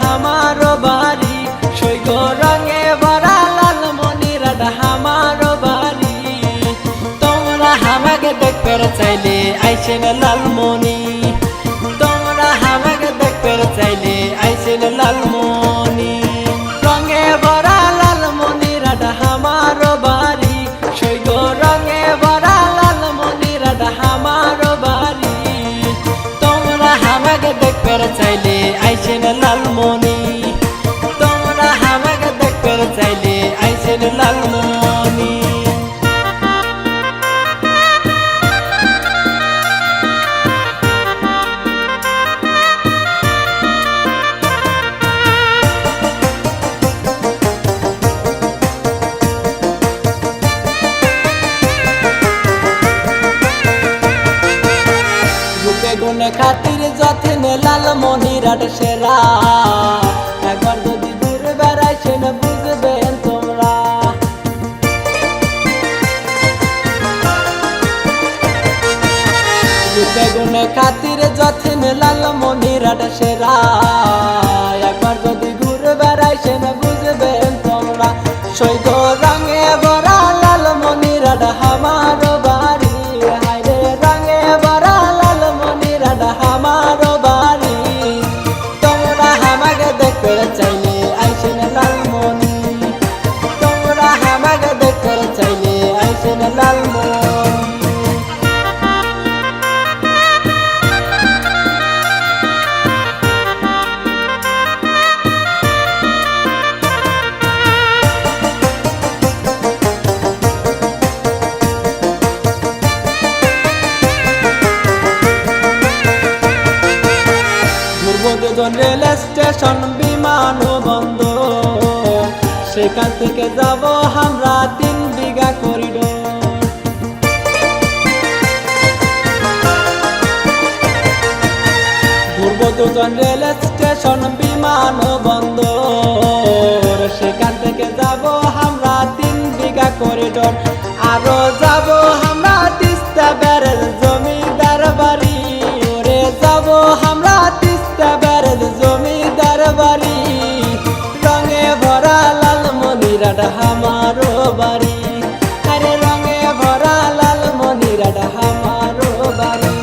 हमारो बारी सैग रंगे भरा लालमनिरहाट हमारो बारी तोमरा हामाके देखते चाइले आइसेन लालमनि तोमरा हामाके देखते चाइले आइसेन लालमनि रंगे भरा लालमनिरहाट हमारो बारी सैग रंगे भरा लालमनिरहाट हमारो बारी तोमरा हामाके देखते चाइले आइसेन लालमनि तोमरा हामाके देखते चाइले आइसेन लालमनि गुण खातिर যথেন লালমনিরহাট সেরা একবার যদি ঘুরে বেড়াইছেন বুঝবেন তোমরা গুণ খাतिर যথেন লালমনিরহাট সেরা একবার যদি ঘুরে বেড়াইছেন বুঝবেন তোমরা সৈগ রঙে ভরা লালমনিরহাট हमारो बारी हायरे रंगे भरा लालमनिरहाट हमारो बारी तोमरा हामाके देखते चाइले आइसेन लालमनि तोमरा हामाके देखते चाइले आइसेन लालमनि রেল স্টেশন বিমানবন্দর সেখান থেকে যাব আমরা 3 বিঘা করিডোর ঘুরবো দুজন রেল স্টেশন বিমানবন্দর সেখান থেকে যাব আমরা 3 বিঘা করিডোর আরো যাব আমরা তিস্তা ব্যারেজ জমিদার বাড়ি ওরে যাব আমরা তিস্তা ব্যারেজ জমিদার বাড়ি রঙে ভরা লালমনিরহাট हमारो बारी अरे रंगे भरा लालमनिरहाट हमारो बारी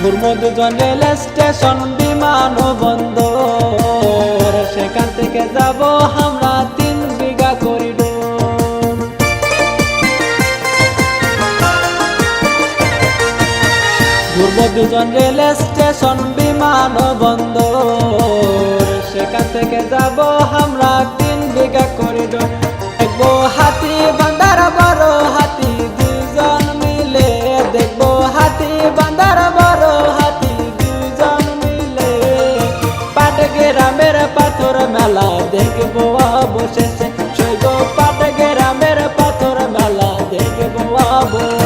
ঘুরবো দুজন রেল স্টেশন বিমানবন্দর সেখান থেকে যাব আমরা 3 বিঘা করিডোর ঘুরবো দুজন রেল স্টেশন বিমানবন্দর সেখান থেকে যাব আমরা 3 বিঘা করিডোর দেখবো হাতি বান্দার বড় হাতি দুজন মিলে দেখবো হাতি বান্দার বড় হাতি দুজন মিলে পাটগ্রামের পাথর মেলা দেখবো অবশেষে সৈগ পাটগ্রামের পাথর মেলা দেখবো অবশেষে